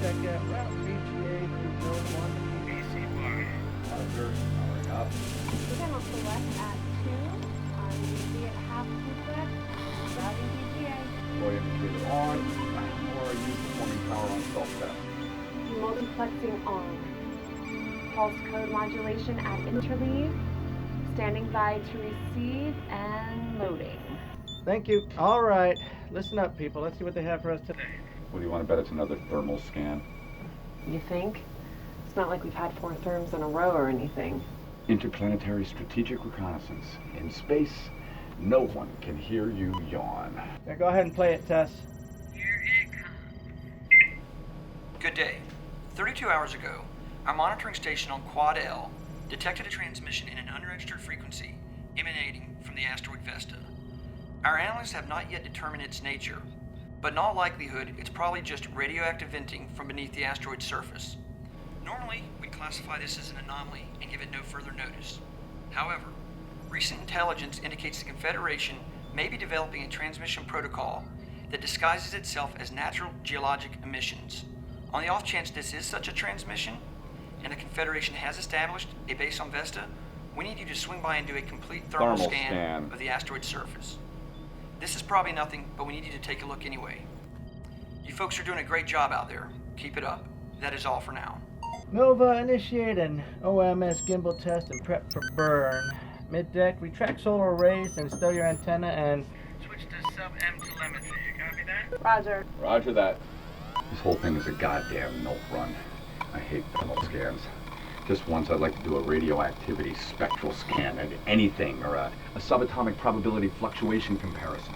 Check out route BTA through Zone 1 BC Bar. Roger, powering up. Again, I'll select at 2. REZ at half complex. Routing BGA. Boy indicator on. Or are you performing power on self-test? Multiplexing on. Pulse code modulation at interleave. Standing by to receive and loading. Thank you. All right. Listen up, people. Let's see what they have for us today. What do you want to bet it's another thermal scan? You think? It's not like we've had 4 therms in a row or anything. Interplanetary strategic reconnaissance. In space, no one can hear you yawn. Now go ahead and play it, Tess. Here it comes. Good day. 32 hours ago, our monitoring station on Quad L detected a transmission in an unregistered frequency emanating from the asteroid Vesta. Our analysts have not yet determined its nature, but in all likelihood, it's probably just radioactive venting from beneath the asteroid's surface. Normally, we'd classify this as an anomaly and give it no further notice. However, recent intelligence indicates the Confederation may be developing a transmission protocol that disguises itself as natural geologic emissions. On the off chance this is such a transmission, and the Confederation has established a base on Vesta, we need you to swing by and do a complete thermal scan of the asteroid's surface. This is probably nothing, but we need you to take a look anyway. You folks are doing a great job out there. Keep it up. That is all for now. Nova, initiate an OMS gimbal test and prep for burn. Mid-deck, retract solar arrays and stow your antenna and switch to sub-M telemetry. You copy that? Roger. Roger that. This whole thing is a goddamn milk run. I hate thermal scans. Just once I'd like to do a radioactivity spectral scan at anything, or a subatomic probability fluctuation comparison.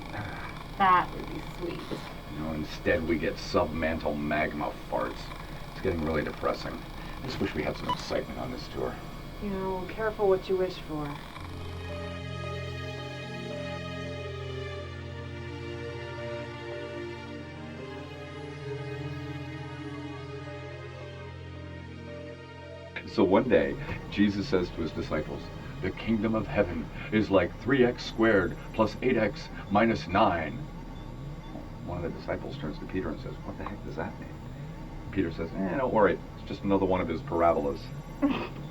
That would be sweet. You know, instead we get submantle magma farts. It's getting really depressing. I just wish we had some excitement on this tour. You know, careful what you wish for. So one day, Jesus says to his disciples, the kingdom of heaven is like 3x squared plus 8x minus 9. One of the disciples turns to Peter and says, what the heck does that mean? Peter says, don't worry, it's just another one of his parabolas.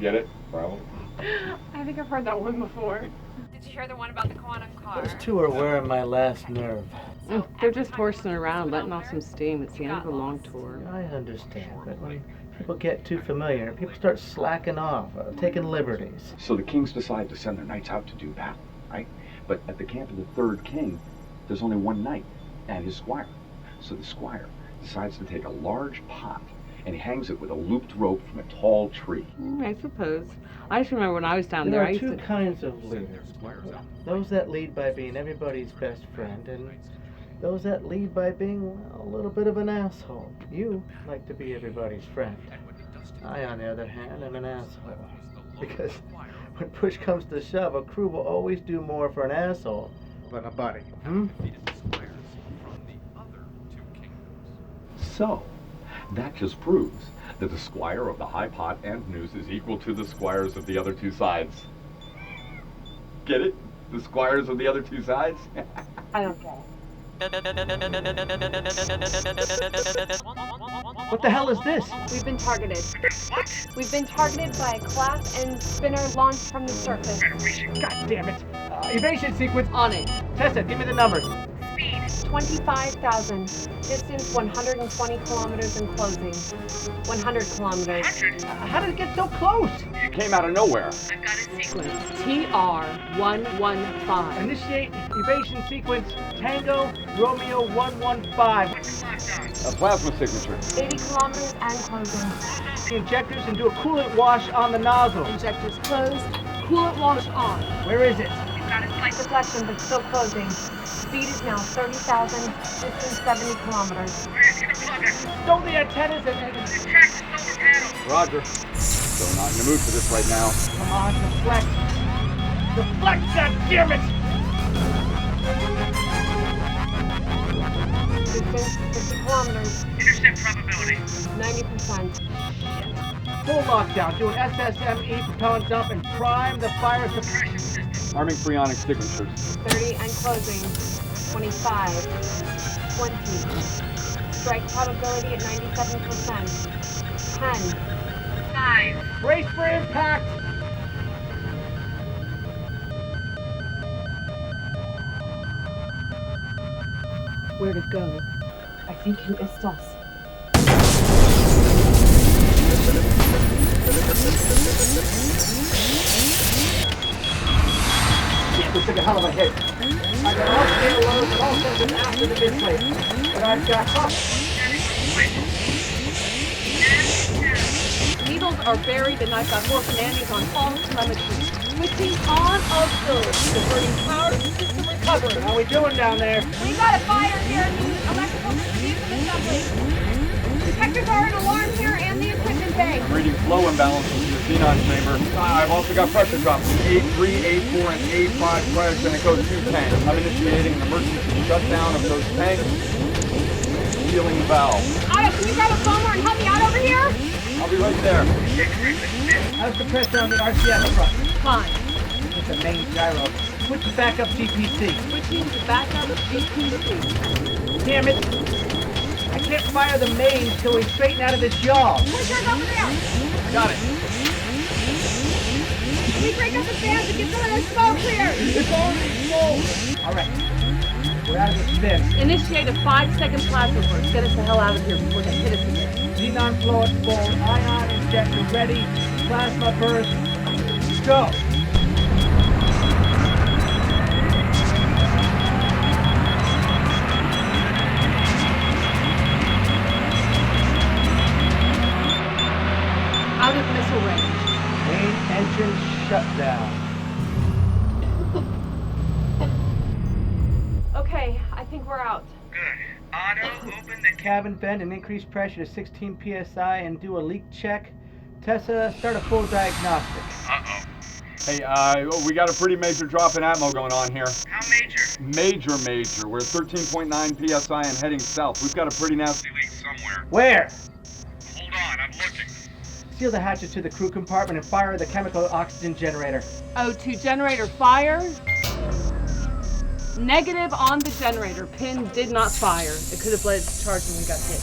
Get it? Parabola? I think I've heard that one before. Did you hear the one about the quantum car? Those two are wearing my last nerve. They're just horsing around, letting off some steam. It's the end of a long tour. I understand, but when people get too familiar, people start slacking off, taking liberties. So the kings decide to send their knights out to do battle, right? But at the camp of the third king, there's only one knight and his squire. So the squire decides to take a large pot and he hangs it with a looped rope from a tall tree. I suppose. I just remember when I was down there, There I are used two to... kinds of leaders. Those that lead by being everybody's best friend, and those that lead by being, well, a little bit of an asshole. You like to be everybody's friend. I, on the other hand, am an asshole. Because when push comes to shove, a crew will always do more for an asshole than a buddy. So, that just proves that the squire of the High Pot and Noose is equal to the squires of the other two sides. Get it? The squires of the other two sides? I don't get it. What the hell is this? We've been targeted. What? We've been targeted by a class N spinner launched from the surface. God damn it. Evasion sequence. On it. Tessa, give me the numbers. Speed 25,000. Distance 120 kilometers and closing 100 kilometers. How did it get so close? You came out of nowhere. I've got a sequence. TR-115. Initiate evasion sequence Tango Romeo 115. A plasma signature. 80 kilometers and closing. The injectors and do a coolant wash on the nozzle. Injectors closed. Coolant wash on. Where is it? We've got a slight deflection, but still closing. Speed is now 30,000. Distance 70 kilometers. Stow the antennas and Roger. So not in the mood for this right now. come on, deflect. Deflect, goddammit! Distance 50 kilometers. Intercept probability. 90%. Full lockdown. Do an SSME propellant dump and prime the fire suppression system. Arming freonic signatures. 30 and closing. 25. 20. strike probability at 97%. 10. 9. Brace for impact! Where'd it go? I think you missed us. We took a hell of a hit. I got all payloads and all sensors after the midplate. But I've got Needles are buried and I've got more commandings on all telemetry. Switching on of those. Diverting power to system recovery. How we doing down there? We got a fire here at the electrical distribution assembly. Detectors are in alarm here and the equipment bay. I'm reading flow imbalances in the xenon chamber. I've also got pressure drops in A3, A4, and A5 pressure, and it goes 210. I'm initiating an emergency shutdown of those tanks. Sealing the valve. Otto, can you grab a phone and help me out over here? I'll be right there. How's the pressure on the RCS front? Fine. With the main gyro. Switch to backup GPC. Switching to backup GPC. Damn it! I can't fire the main till we straighten out of this yaw. Push yours over there. Got it. Can we break up the fans and get some of this smoke clear? It's already full. All right. We're out of the spin. Initiate a 5-second plasma burst. Get us the hell out of here before they hit us again. Xenon flow at full. Ion injector ready. Plasma burst. Go. Out of missile range. Main engine shutdown. Okay, I think we're out. Good. Otto, open the Cabin vent and increase pressure to 16 psi and do a leak check. Tessa, start a full diagnostics. Uh-oh. Hey, we got a pretty major drop in atmo going on here. How major? Major. We're at 13.9 psi and heading south. We've got a pretty nasty Leak somewhere. Where? Hold on, I'm looking. Seal the hatches to the crew compartment and fire the chemical oxygen generator. O2 generator fire. Negative on the generator. Pin did not fire. It could have led to charge when we got hit.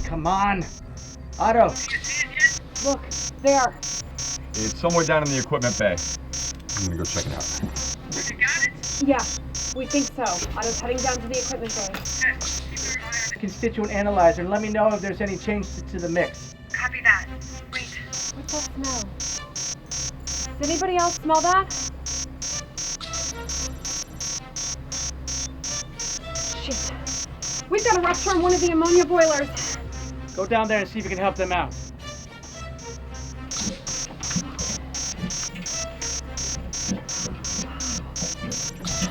Come on. Otto. You see it yet? Look, there. It's somewhere down in the equipment bay. I'm gonna go check it out. You got it? Yeah, we think so. Otto's heading down to the equipment bay. Good. Keep your eye on Constituent analyzer and let me know if there's any change to the mix. it. Copy that. Wait. What's that smell? Does anybody else smell that? Shit. We've got a rupture on one of the ammonia boilers. Go down there and see if you can help them out.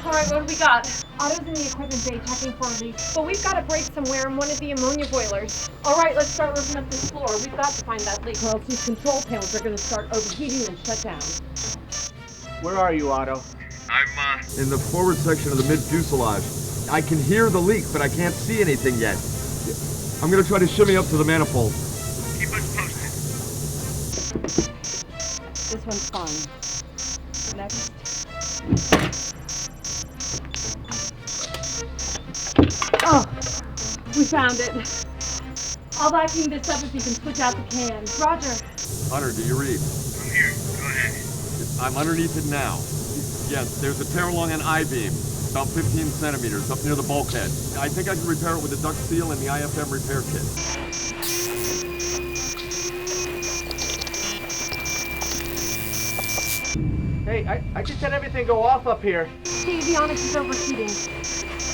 All right, what do we got? Otto's in the equipment bay checking for a leak, but we've got to break somewhere in one of the ammonia boilers. All right, let's start ripping up this floor. We've got to find that leak, or else these control panels are going to start overheating and shut down. Where are you, Otto? I'm, In the forward section of the mid-fuselage. I can hear the leak, but I can't see anything yet. I'm gonna try to shimmy up to the manifold. keep us posted. This one's fine. Next. Oh, we found it. I'll vacuum this up if you can switch out the can. Roger. Hunter, do you read? I'm here. Go ahead. I'm underneath it now. Yes, there's a tear along an I-beam, about 15 centimeters, up near the bulkhead. I think I can repair it with the duct seal and the IFM repair kit. Hey, I just had everything go off up here. The avionics is overheating.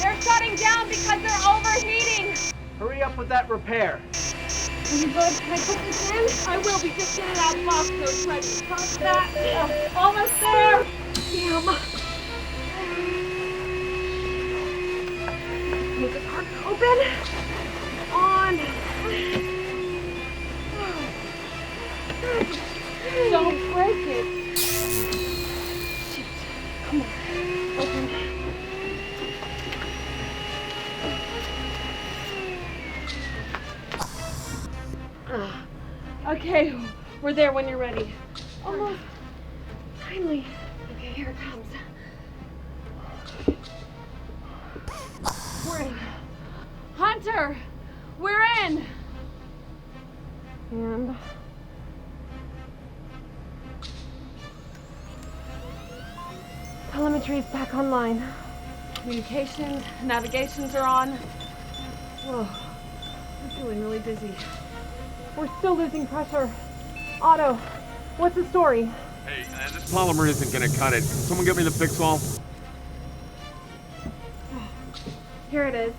They're shutting down because they're overheating. Hurry up with that repair. Are you good? Can I put this in? I will be just getting out of the box so it's ready. Copy that. Almost there. Damn. Make it hard to open. On. Don't break it. Shit. Come on. Open. Okay, we're there when you're ready. Almost. Finally. Okay, here it comes. We're in. Hunter! pressure. We're in. And telemetry's back online. Communications, navigations are on. Whoa, I'm feeling really dizzy. We're still losing pressure. Otto, what's the story? Hey, this polymer isn't gonna cut it. Can someone get me the fix-all? Here it is.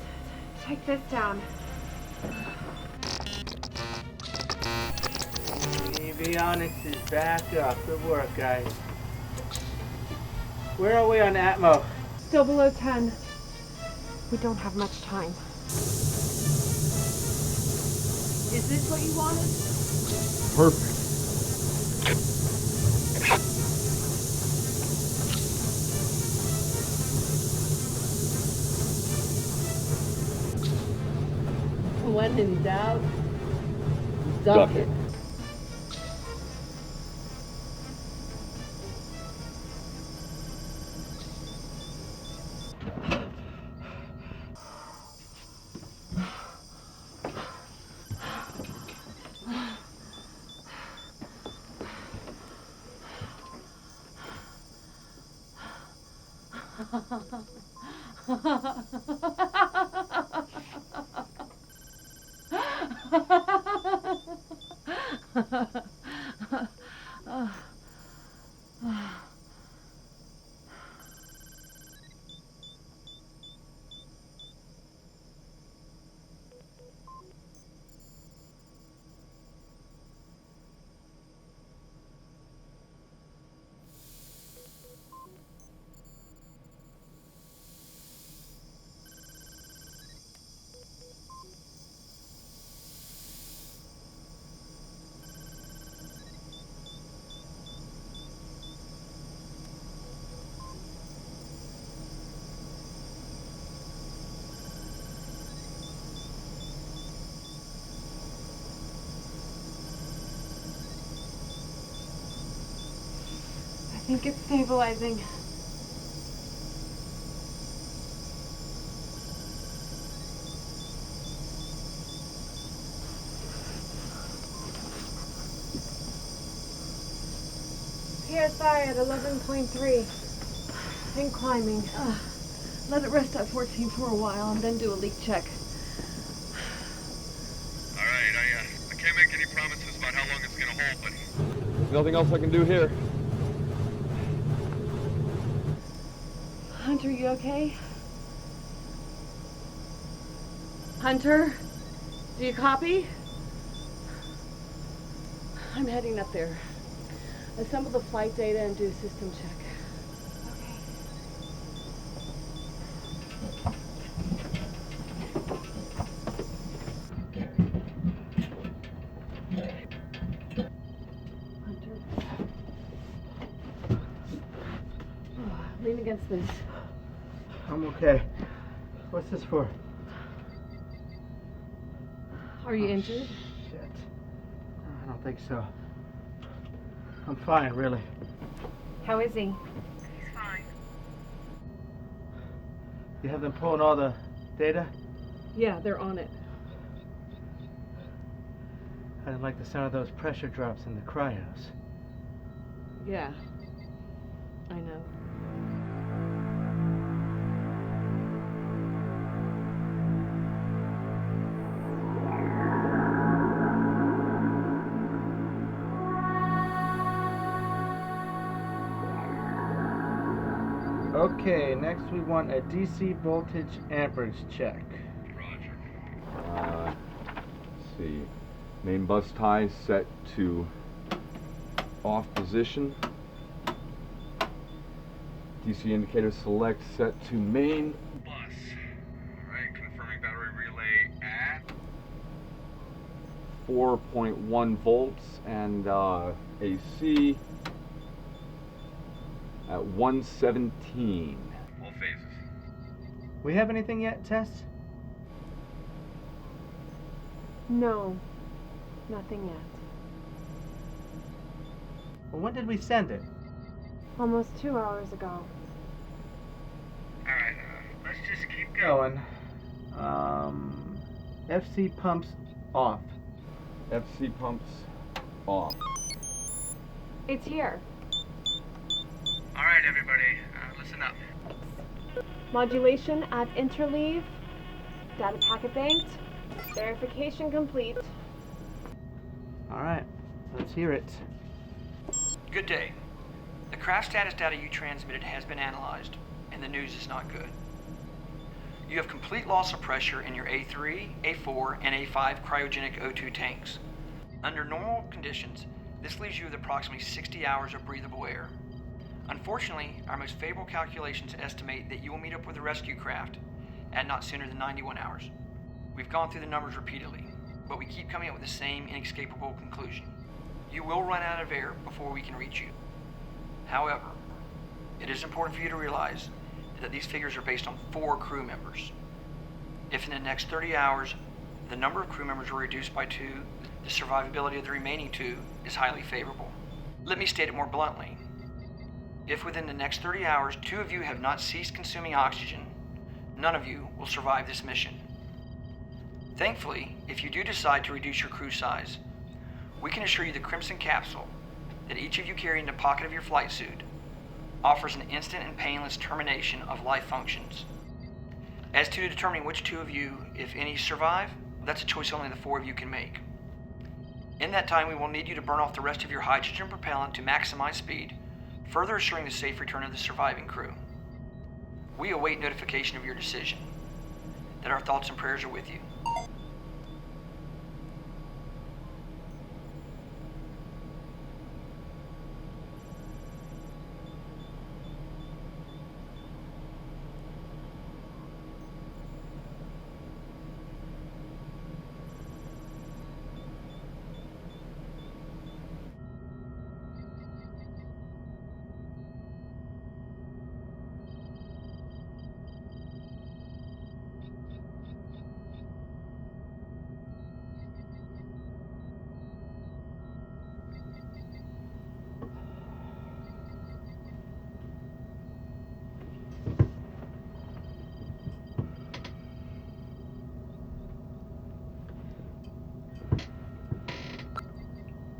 Take this down. Avionics is back up. Good work, guys. Where are we on Atmo? Still below 10. We don't have much time. Is this what you wanted? Perfect. When in doubt, duck it. I think it's stabilizing. PSI at 11.3. And climbing. Let it rest at 14 for a while and then do a leak check. All right, I can't make any promises about how long it's gonna hold, but There's nothing else I can do here. Hunter, you okay? Hunter, do you copy? I'm heading up there. Assemble the flight data and do a system check. Hunter. Lean against this. I'm okay. What's this for? Are you injured? Shit. I don't think so. I'm fine, really. How is he? he's fine. You have them pulling all the data? Yeah, they're on it. I didn't like the sound of those pressure drops in the cryos. Yeah, I know. Okay, next we want a DC voltage amperage check. Let's see. Main bus tie set to off position. DC indicator select set to main. Bus. All right, confirming battery relay at 4.1 volts and AC at 117. all phases. We have anything yet, Tess? No, nothing yet. Well, when did we send it? Almost 2 hours ago. All right, let's just keep going. Going. FC pumps off. FC pumps off. It's here. All right, everybody, listen up. Modulation at interleave. Data packet banked. Verification complete. Alright, let's hear it. Good day. The crash status data you transmitted has been analyzed, and the news is not good. You have complete loss of pressure in your A3, A4, and A5 cryogenic O2 tanks. Under normal conditions, this leaves you with approximately 60 hours of breathable air. Unfortunately, our most favorable calculations estimate that you will meet up with the rescue craft at not sooner than 91 hours. We've gone through the numbers repeatedly, but we keep coming up with the same inescapable conclusion. You will run out of air before we can reach you. However, it is important for you to realize that these figures are based on 4 crew members. If in the next 30 hours, the number of crew members are reduced by 2, the survivability of the remaining 2 is highly favorable. Let me state it more bluntly. If within the next 30 hours, 2 of you have not ceased consuming oxygen, none of you will survive this mission. Thankfully, if you do decide to reduce your crew size, we can assure you the Crimson Capsule that each of you carry in the pocket of your flight suit offers an instant and painless termination of life functions. As to determining which 2 of you, if any, survive, that's a choice only the 4 of you can make. In that time, we will need you to burn off the rest of your hydrogen propellant to maximize speed, further assuring the safe return of the surviving crew. We await notification of your decision. That our thoughts and prayers are with you.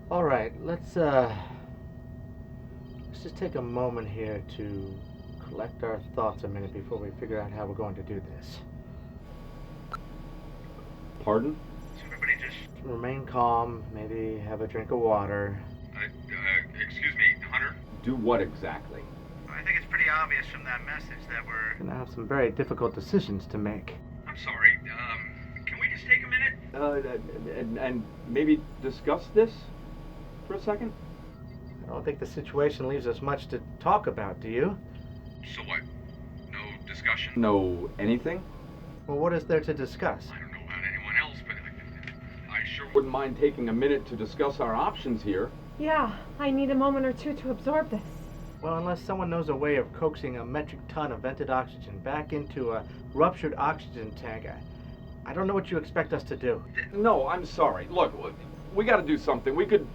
All right, let's just take a moment here to collect our thoughts a minute before we figure out how we're going to do this. Pardon? So everybody just... Remain calm, maybe have a drink of water. excuse me, Hunter? Do what exactly? I think it's pretty obvious from that message that we're... Gonna have some very difficult decisions to make. I'm sorry, can we just take a minute? And maybe discuss this for a second? I don't think the situation leaves us much to talk about, do you? So what? No discussion? No anything? Well, what is there to discuss? I don't know about anyone else, but I sure would. Wouldn't mind taking a minute to discuss our options here. Yeah, I need a moment or 2 to absorb this. Well, unless someone knows a way of coaxing a metric ton of vented oxygen back into a ruptured oxygen tank, I don't know what you expect us to do. No, I'm sorry. Look, we got to do something. We could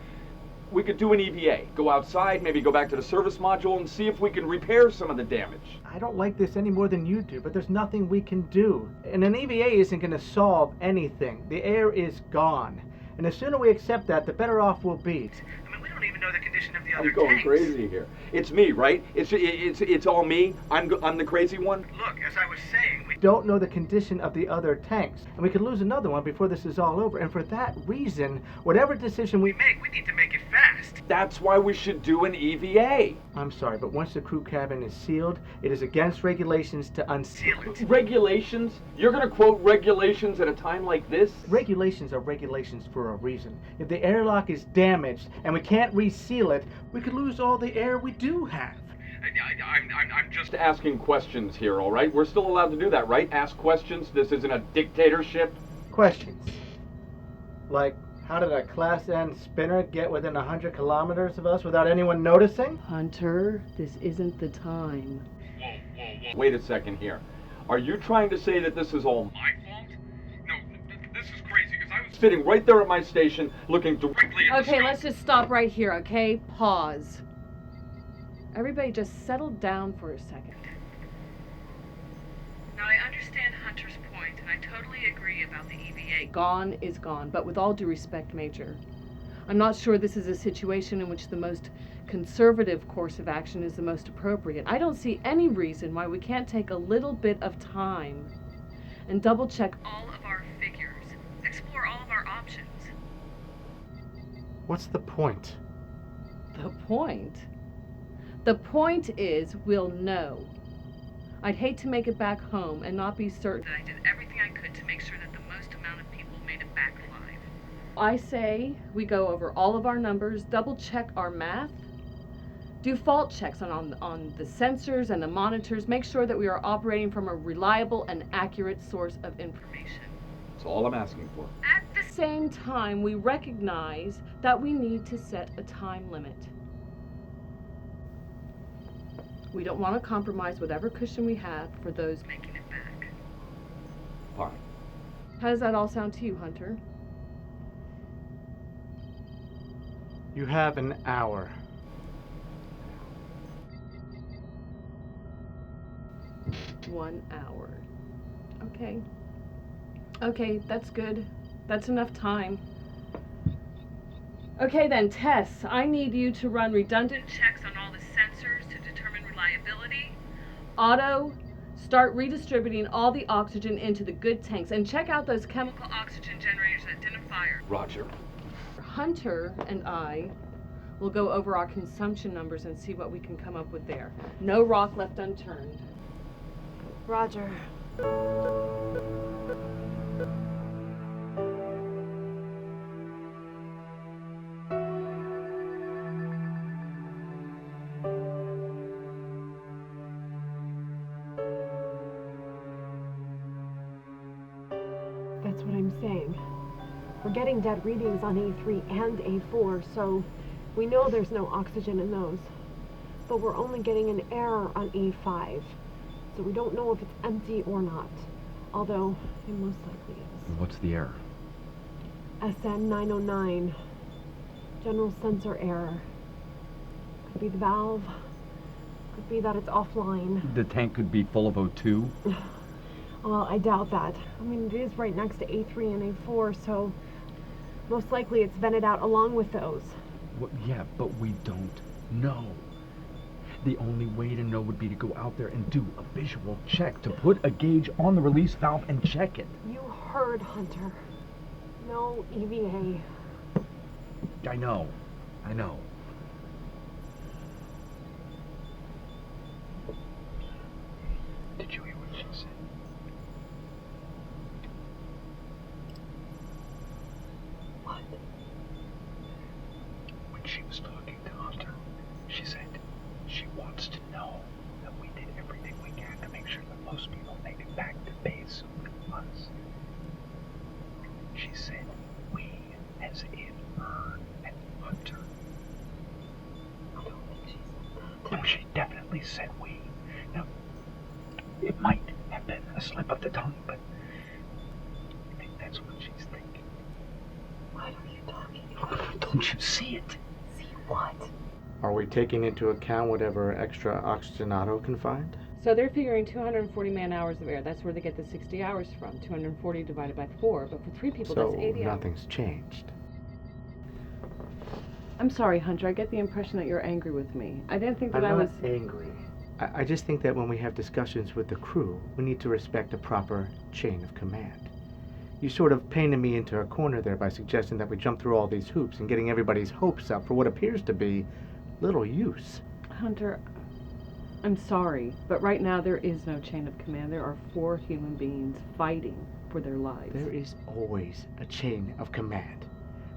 do an EVA. Go outside, maybe go back to the service module and see if we can repair some of the damage. I don't like this any more than you do, but there's nothing we can do. And an EVA isn't going to solve anything. The air is gone. And the sooner we accept that, the better off we'll be. I mean, we don't even know the condition of the other I'm going tanks. crazy here. It's me, right? It's all me. I'm the crazy one. Look, as I was saying, we Don't know the condition of the other tanks. And we could lose another one before this is all over. And for that reason, whatever decision we make, we need to make it fast. That's why we should do an EVA. I'm sorry, but once the crew cabin is sealed, it is against regulations to unseal it. Regulations? You're gonna quote regulations at a time like this? Regulations are regulations for a reason. If the airlock is damaged and we can't reseal it, we could lose all the air we do have. I'm just... Just asking questions here, all right? We're still allowed to do that, right? Ask questions. This isn't a dictatorship. Questions. Like, how did a Class N spinner get within 100 kilometers of us without anyone noticing? Hunter, this isn't the time. Whoa. Wait a second here. Are you trying to say that this is all My fault? No, this is crazy, because I was sitting right there at my station, looking directly at the Okay, scope? let's just stop right here, okay? Pause. Everybody just settle down for a second. Now, I understand Hunter's point, and I totally agree about the EVA. Gone is gone, but with all due respect, Major, I'm not sure this is a situation in which the most conservative course of action is the most appropriate. I don't see any reason why we can't take a little bit of time and double check all of our figures, explore all of our options. What's the point? The point? The point is we'll know. I'd hate to make it back home and not be certain that I did everything I could to make sure that the most amount of people made it back alive. I say we go over all of our numbers, double check our math, do fault checks on the sensors and the monitors, make sure that we are operating from a reliable and accurate source of information. That's all I'm asking for. At the same time, we recognize that we need to set a time limit. We don't want to compromise whatever cushion we have for those making it back. Fine. How does that all sound to you, Hunter? You have an hour. One hour. Okay. Okay, that's good. That's enough time. Okay then, Tess, I need you to run redundant checks on all the sensors to determine reliability. Otto, start redistributing all the oxygen into the good tanks and check out those chemical oxygen generators that didn't fire. Roger. Hunter and I will go over our consumption numbers and see what we can come up with there. No rock left unturned. Roger. That's what I'm saying. We're getting dead readings on A3 and A4, so we know there's no oxygen in those. But we're only getting an error on A5, so we don't know if it's empty or not. Although, it most likely is. What's the error? SN 909. General sensor error. Could be the valve. Could be that it's offline. The tank could be full of O2. Well, I doubt that. I mean, it is right next to A3 and A4, so most likely it's vented out along with those. Well, yeah, but we don't know. The only way to know would be to go out there and do a visual check, to put a gauge on the release valve and check it. You heard, Hunter. No EVA. I know. Did you hear what she said? What? When she was talking to Hunter, she said she wants to know that we did everything we can to make sure that most people make it back to base with us. She said we, as in her and Hunter. I don't think she said that. No, she definitely said we. Now, it might have been a slip of the tongue, but I think that's what she's thinking. What are you talking about? Don't you see it? See what? Are we taking into account whatever extra oxygen Otto can find? So they're figuring 240 man-hours of air. That's where they get the 60 hours from. 240 divided by 4. But for 3 people, So that's 80 hours. nothing's changed. I'm sorry, Hunter. I get the impression that you're angry with me. I didn't think that I'm I not was... angry. I just think that when we have discussions with the crew, we need to respect a proper chain of command. You sort of painted me into a corner there by suggesting that we jump through all these hoops and getting everybody's hopes up for what appears to be little use. Hunter, I'm sorry, but right now there is no chain of command. There are 4 human beings fighting for their lives. There is always a chain of command.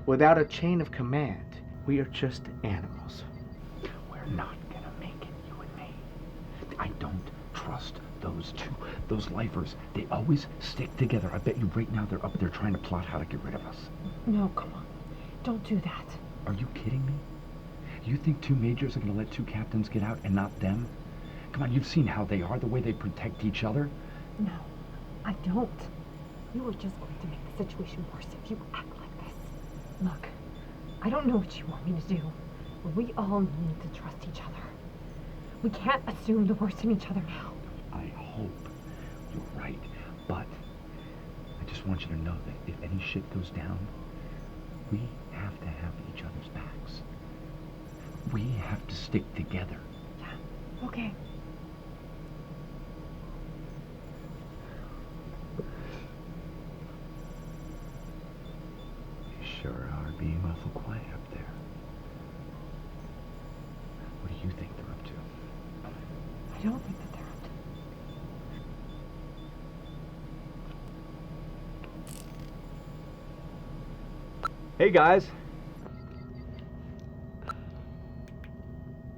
Without a chain of command, we are just animals. We're not gonna make it, you and me. I don't trust those two. Those lifers, they always stick together. I bet you right now they're up there trying to plot how to get rid of us. No, come on. Don't do that. Are you kidding me? You think 2 majors are gonna let 2 captains get out and not them? Come on, you've seen how they are, the way they protect each other. No, I don't. You are just going to make the situation worse if you act like this. Look, I don't know what you want me to do, but we all need to trust each other. We can't assume the worst in each other now. I hope you're right, but I just just want you to know that if any shit goes down, we have to have each other's backs. We have to stick together. Yeah, okay. You sure are being awful quiet up there. What do you think they're up to? I don't think that they're up to. Hey, guys.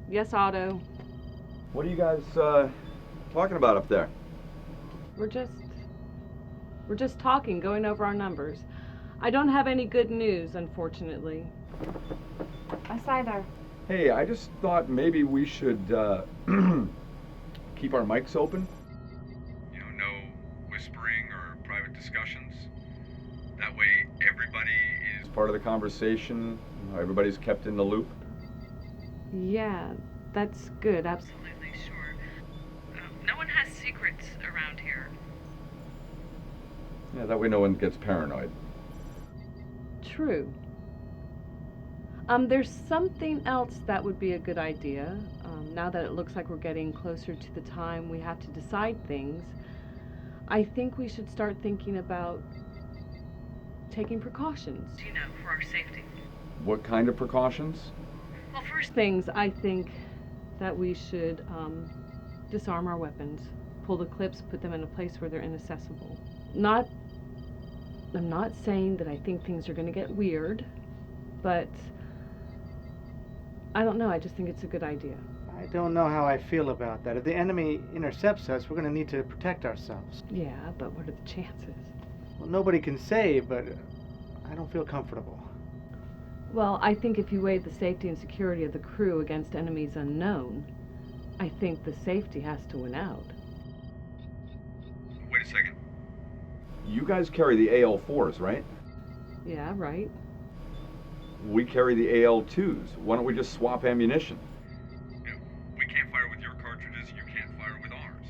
Yes, Otto. What are you guys, talking about up there? We're just talking, going over our numbers. I don't have any good news, unfortunately. Us either. Hey, I just thought maybe we should, keep our mics open. You know, no whispering or private discussions. That way, everybody is Part of the conversation, everybody's kept in the loop. Yeah, that's good, absolutely, sure. No one has secrets around here. Yeah, that way no one gets paranoid. True. There's something else that would be a good idea. Now that it looks like we're getting closer to the time we have to decide things, I think we should start thinking about taking precautions, you know, for our safety. What kind of precautions? Well, first things, I think that we should disarm our weapons, pull the clips, put them in a place where they're inaccessible. I'm not saying that I think things are going to get weird, but I don't know, I just think it's a good idea. I don't know how I feel about that. If the enemy intercepts us, we're going to need to protect ourselves. Yeah, but what are the chances? Well, nobody can say, but I don't feel comfortable. Well, I think if you weigh the safety and security of the crew against enemies unknown, I think the safety has to win out. Wait a second. You guys carry the AL4s, right? Yeah, right. We carry the AL2s. Why don't we just swap ammunition? Yeah, we can't fire with your cartridges, you can't fire with ours.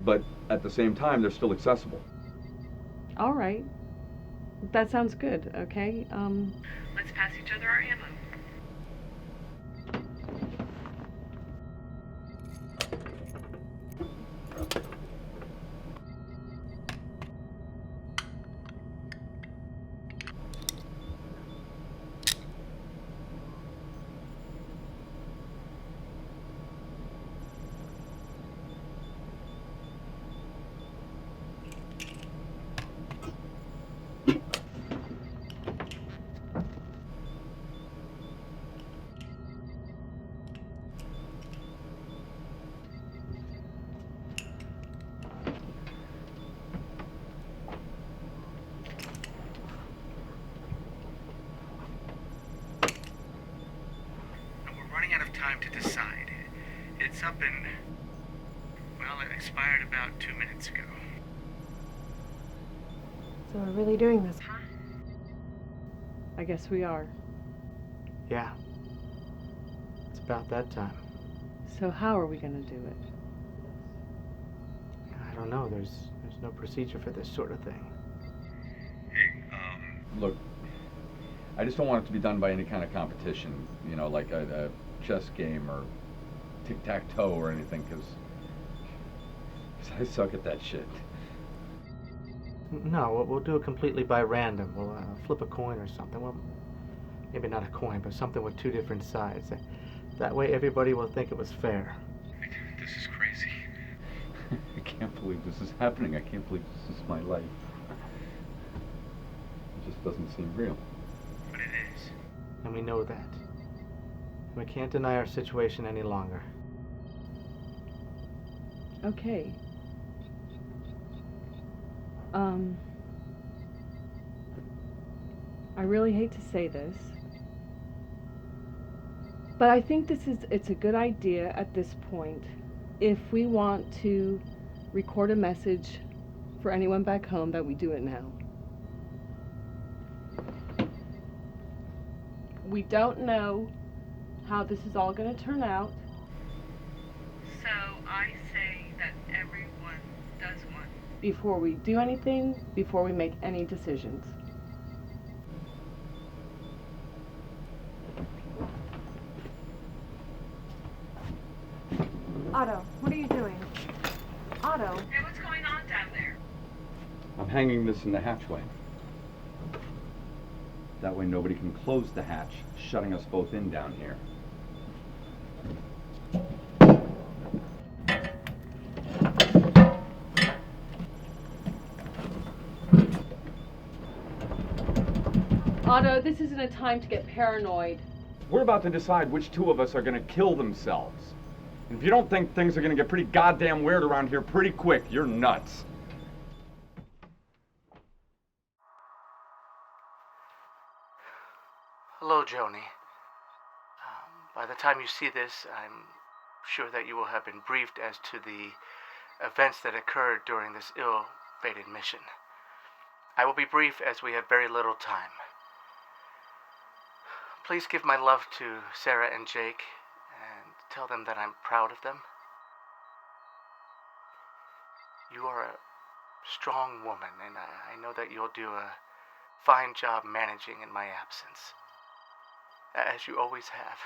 But at the same time, they're still accessible. All right. That sounds good, okay? Let's pass each other our ammo. Out of time to decide. It's up in... well, it expired about 2 minutes ago. So we're really doing this, huh? I guess we are. Yeah. It's about that time. So how are we gonna do it? I don't know. There's no procedure for this sort of thing. Hey, Look, I just don't want it to be done by any kind of competition, you know, like a chess game or tic-tac-toe or anything, because I suck at that shit. No, we'll do it completely by random. We'll flip a coin or something. Well, maybe not a coin, but something with two different sides. That way everybody will think it was fair. this is crazy. I can't believe this is happening. I can't believe this is my life. It just doesn't seem real. But it is. And we know that. We can't deny our situation any longer. Okay. I really hate to say this, but I think it's a good idea at this point if we want to record a message for anyone back home that we do it now. We don't know how this is all going to turn out. So I say that everyone does one. before we do anything, before we make any decisions. Otto, what are you doing? Otto? Hey, what's going on down there? I'm hanging this in the hatchway. That way nobody can close the hatch, shutting us both in down here. Otto, this isn't a time to get paranoid. We're about to decide which two of us are gonna kill themselves. And if you don't think things are gonna get pretty goddamn weird around here pretty quick, you're nuts. Hello, Joni. By the time you see this, I'm sure that you will have been briefed as to the events that occurred during this ill-fated mission. I will be brief as we have very little time. Please give my love to Sarah and Jake and tell them that I'm proud of them. You are a strong woman, and I know that you'll do a fine job managing in my absence, as you always have.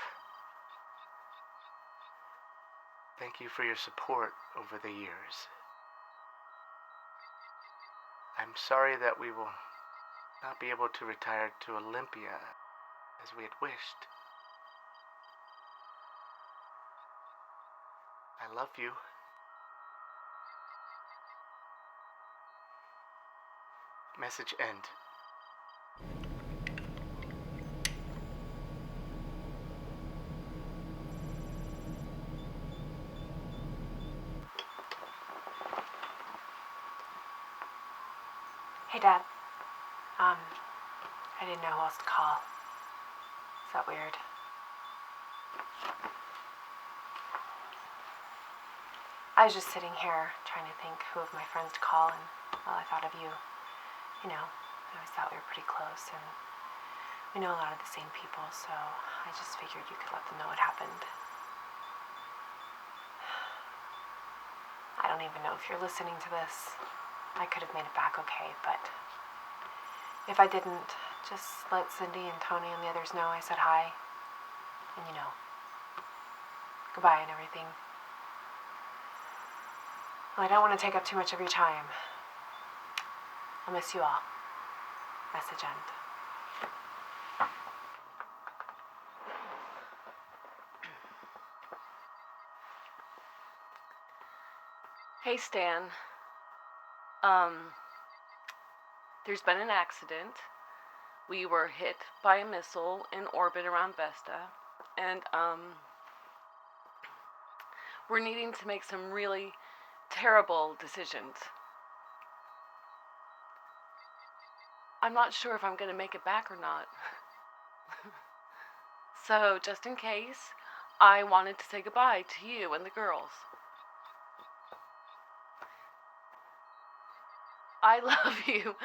Thank you for your support over the years. I'm sorry that we will not be able to retire to Olympia as we had wished. I love you. Message end. Hey, Dad. I didn't know who else to call. Is that weird? I was just sitting here trying to think who of my friends to call, and, well, I thought of you. You know, I always thought we were pretty close, and we know a lot of the same people, so I just figured you could let them know what happened. I don't even know if you're listening to this. I could have made it back okay, but if I didn't, just let Cindy and Tony and the others know I said hi. And you know, goodbye and everything. Well, I don't want to take up too much of your time. I'll miss you all. Message end. Hey, Stan. There's been an accident. We were hit by a missile in orbit around Vesta, and, we're needing to make some really terrible decisions. I'm not sure if I'm gonna make it back or not. So, just in case, I wanted to say goodbye to you and the girls. I love you.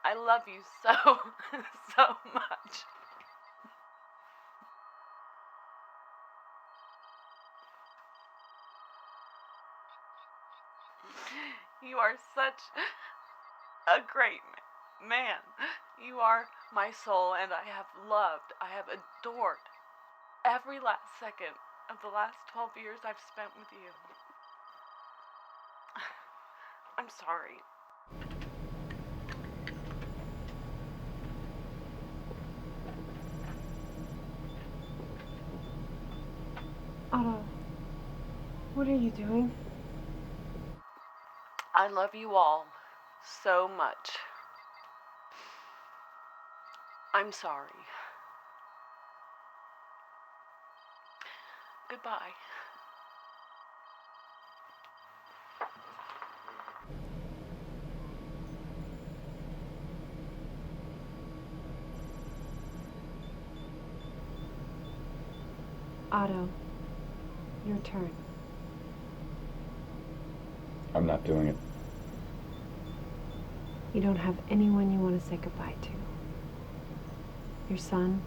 I love you so, so much. You are such a great man. You are my soul, and I have loved, I have adored every last second of the last 12 years I've spent with you. I'm sorry. Otto, what are you doing? I love you all so much. I'm sorry. Goodbye. Otto, your turn. I'm not doing it. You don't have anyone you want to say goodbye to. Your son?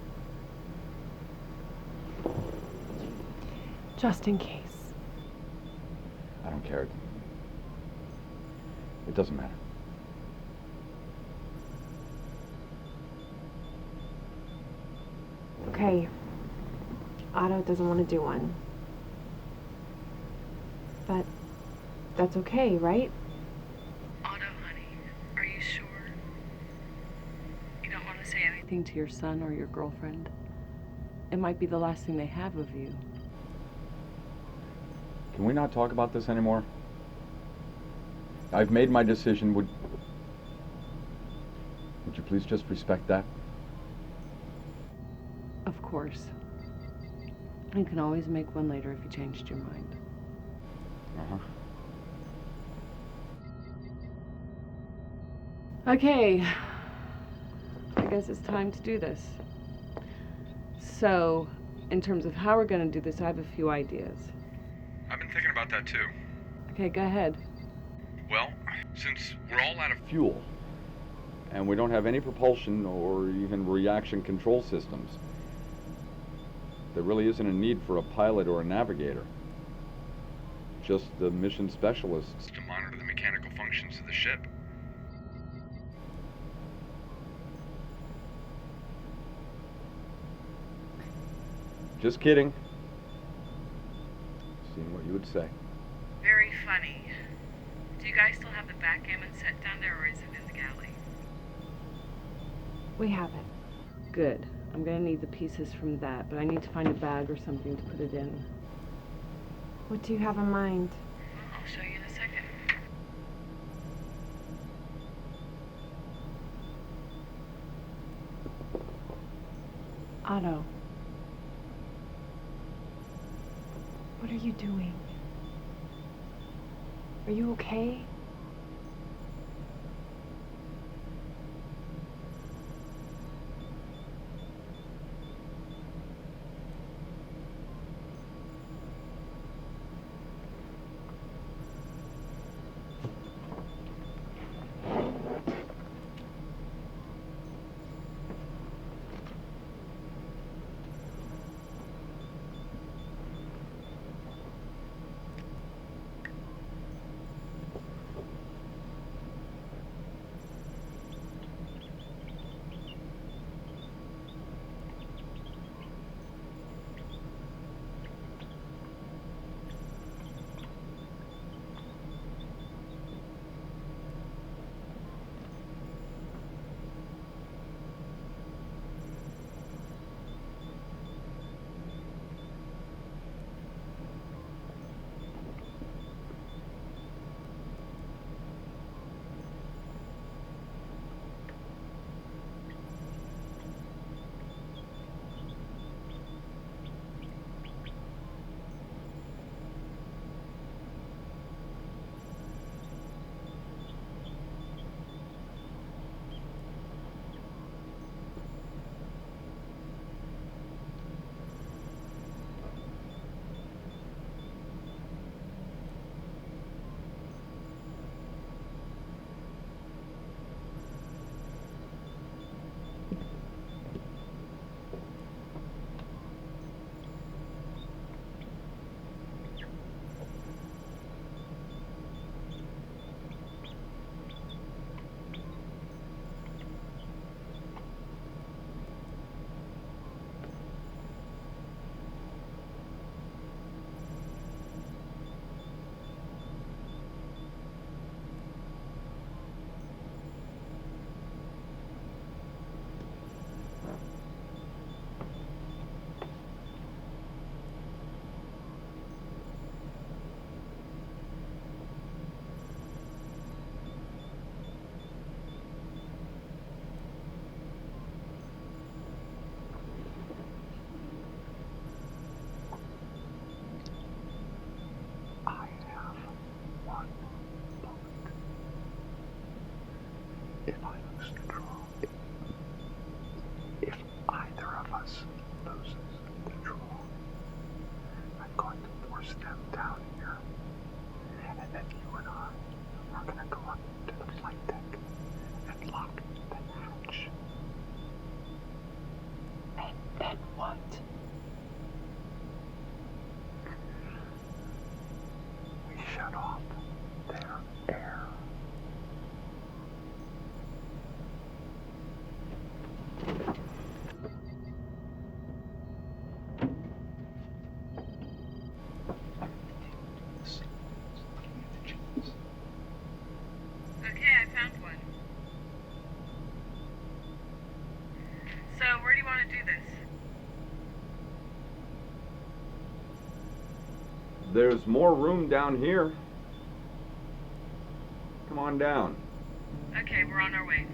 Just in case. I don't care. It doesn't matter. Okay. Otto doesn't want to do one. But that's okay, right? Otto, honey, are you sure? You don't want to say anything to your son or your girlfriend? It might be the last thing they have of you. Can we not talk about this anymore? I've made my decision. Would you please just respect that? Of course. You can always make one later if you changed your mind. Uh-huh. Okay. I guess it's time to do this. So, in terms of how we're going to do this, I have a few ideas. I've been thinking about that too. Okay, go ahead. Well, since we're all out of Fuel. And we don't have any propulsion or even reaction control systems. There really isn't a need for a pilot or a navigator. Just the mission specialists. to monitor the mechanical functions of the ship. Just kidding. Seeing what you would say. Very funny. Do you guys still have the backgammon set down there, or is it in the galley? We have it. Good. I'm gonna need the pieces from that, but I need to find a bag or something to put it in. What do you have in mind? I'll show you in a second. Otto. What are you doing? Are you okay? If I lose control, if either of us loses control, I'm going to force them down here. And then you and I are going to go up to the flight deck and lock the hatch. And then what? We shut off their air. to do this? There's more room down here. Come on down. Okay, we're on our way.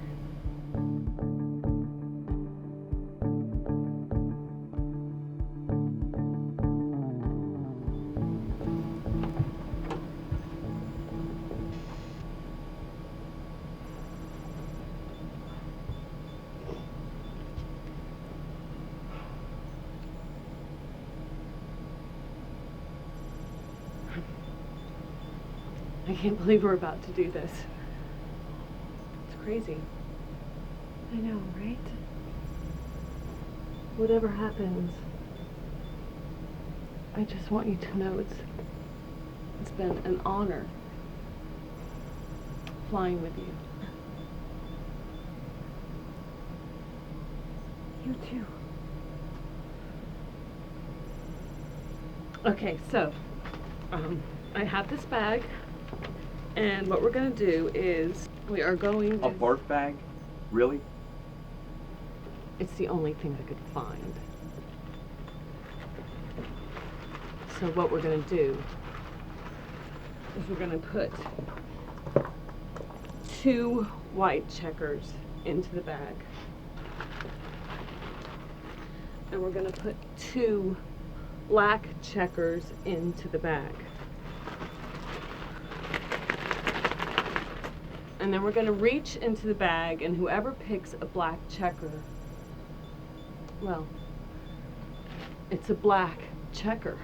I can't believe we're about to do this. It's crazy. I know, right? Whatever happens, I just want you to know it's been an honor flying with you. You too. Okay, so I have this bag, and what we're going to do is we are going to... A barf bag? Really? It's the only thing I could find. So what we're going to do is we're going to put 2 white checkers into the bag. And we're going to put 2 black checkers into the bag. And then we're going to reach into the bag, and whoever picks a black checker, well, it's a black checker.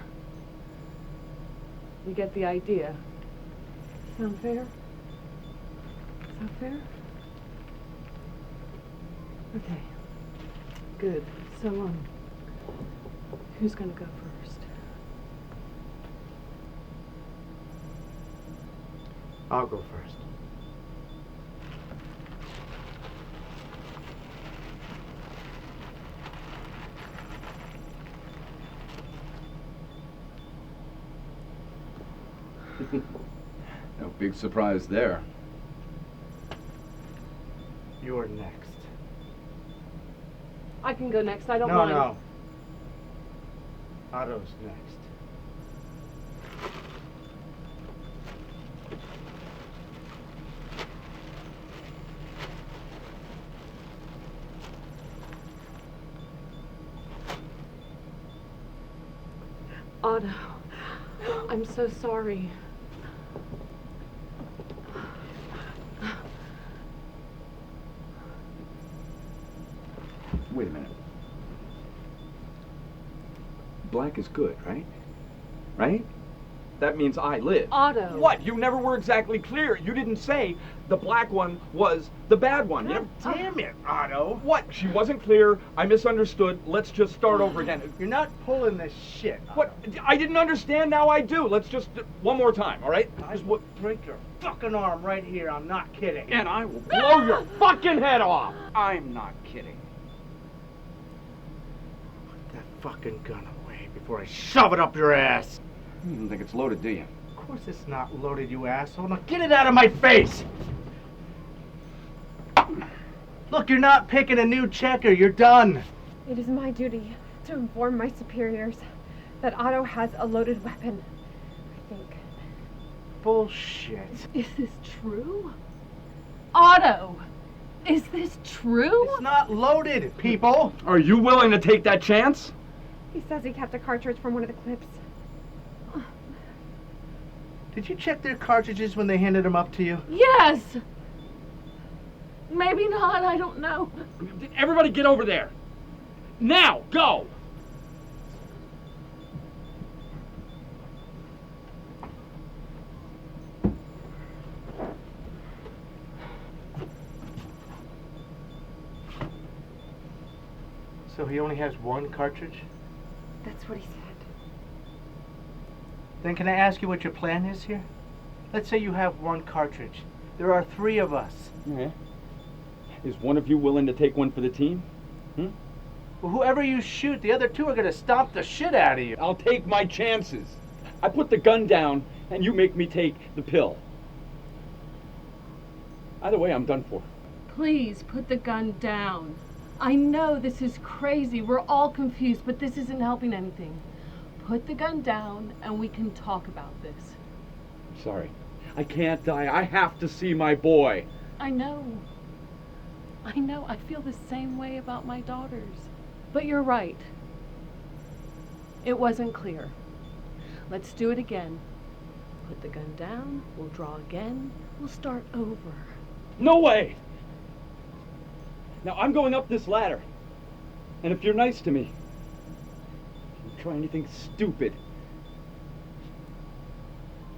You get the idea. Sound fair? Sound fair? Okay. Good. So, who's gonna go first? I'll go first. No big surprise there. You're next. I can go next. I don't No, mind. no. Otto's next. Otto, I'm so sorry. Wait a minute. Black is good, right? Right? That means I live. Otto. What? You never were exactly clear. You didn't say the black one was the bad one. You God never... damn it, Otto. What? She wasn't clear. I misunderstood. Let's just start over again. You're not pulling this shit, Otto. What? I didn't understand. Now I do. Let's just one more time, all right? I will break your fucking arm right here. I'm not kidding. And I will blow your fucking head off. I'm not kidding. Put that fucking gun away before I shove it up your ass. You don't think it's loaded, do you? Of course it's not loaded, you asshole. Now get it out of my face! Look, you're not picking a new checker. You're done. It is my duty to inform my superiors that Otto has a loaded weapon. I think. Bullshit. Is this true? Otto, is this true? It's not loaded, people. Are you willing to take that chance? He says he kept a cartridge from one of the clips. Did you check their cartridges when they handed them up to you? Yes. Maybe not, I don't know. Everybody get over there. Now, go! So he only has one cartridge? That's what he said. Then can I ask you what your plan is here? Let's say you have one cartridge. There are 3 of us. Yeah. Is one of you willing to take one for the team? Well, whoever you shoot, the other 2 are gonna stomp the shit out of you. I'll take my chances. I put the gun down, and you make me take the pill. Either way, I'm done for. Please put the gun down. I know this is crazy. We're all confused, but this isn't helping anything. Put the gun down and we can talk about this. I'm sorry. I can't die. I have to see my boy. I know. I feel the same way about my daughters. But you're right. It wasn't clear. Let's do it again. Put the gun down, we'll draw again, we'll start over. No way! Now I'm going up this ladder. And if you're nice to me, don't try anything stupid,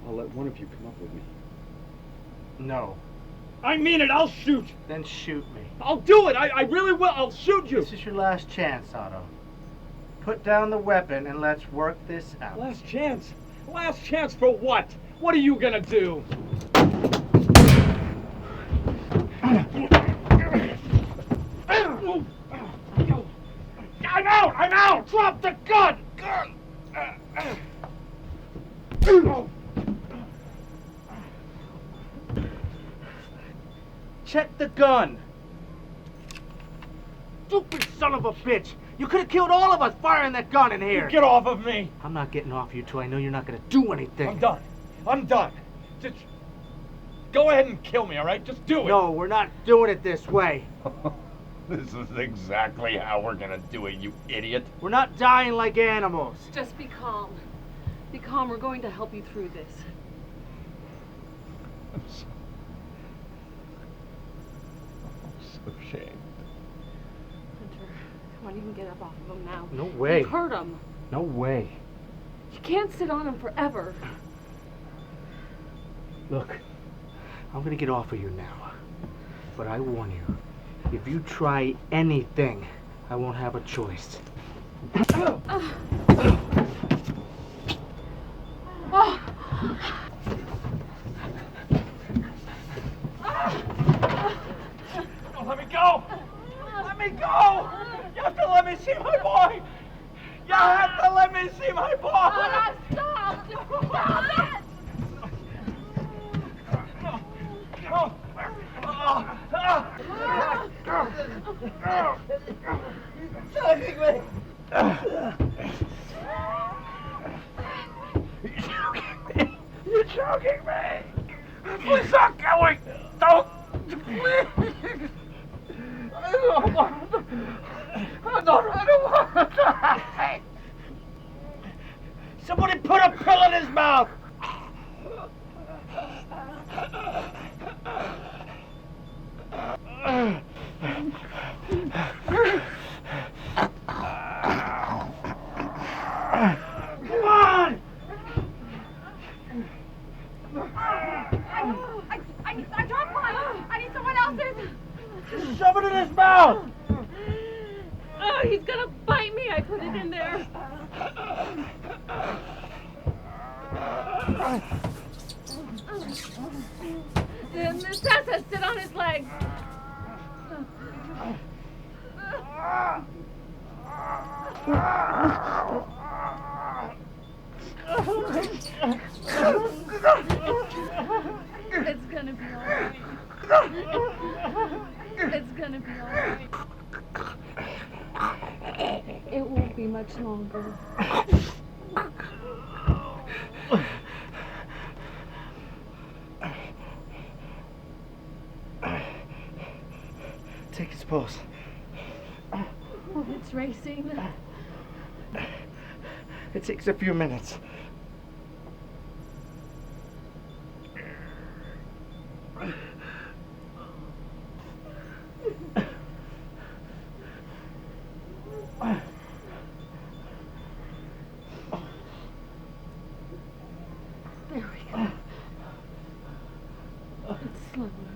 I'll let one of you come up with me. No. I mean it, I'll shoot! Then shoot me. I'll do it! I really will! I'll shoot you! This is your last chance, Otto. Put down the weapon and let's work this out. Last chance? Last chance for what? What are you gonna do? I'm out! I'm out! Drop the gun! Check the gun! Stupid son of a bitch! You could have killed all of us firing that gun in here! Get off of me! I'm not getting off you till I know you're not gonna do anything. I'm done. I'm done. Just go ahead and kill me, all right? Just do it. No, we're not doing it this way. This is exactly how we're gonna do it, you idiot. We're not dying like animals. Just be calm. Be calm, we're going to help you through this. I'm so ashamed. Hunter, come on, you can get up off of him now. No way. You've hurt him. No way. You can't sit on him forever. Look, I'm gonna get off of you now. But I warn you, if you try anything, I won't have a choice. Oh. Oh, let me go! Let me go! You have to let me see my boy! You have to let me see my boy! Oh, stop! Stop it! Choking me! You're choking me! Please stop going! Don't! Please! I don't want to die! Somebody put a pill in his mouth! Come on! I dropped mine. I need someone else's. Just shove it in his mouth! Oh, he's gonna bite me. I put it in there. The Santa, sit on his leg. It's gonna be alright. It's gonna be alright. It won't be much longer. Take his pulse. Oh, it's racing. It takes a few minutes. There we go. It's slowing.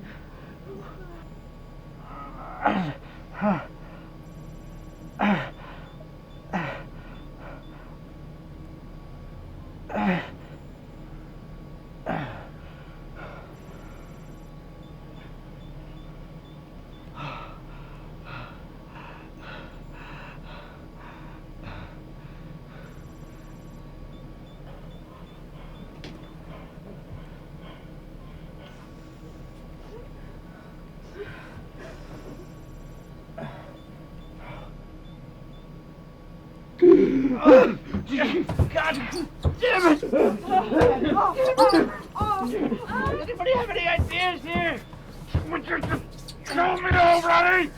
God damn it! Anybody have any ideas here? Show me already!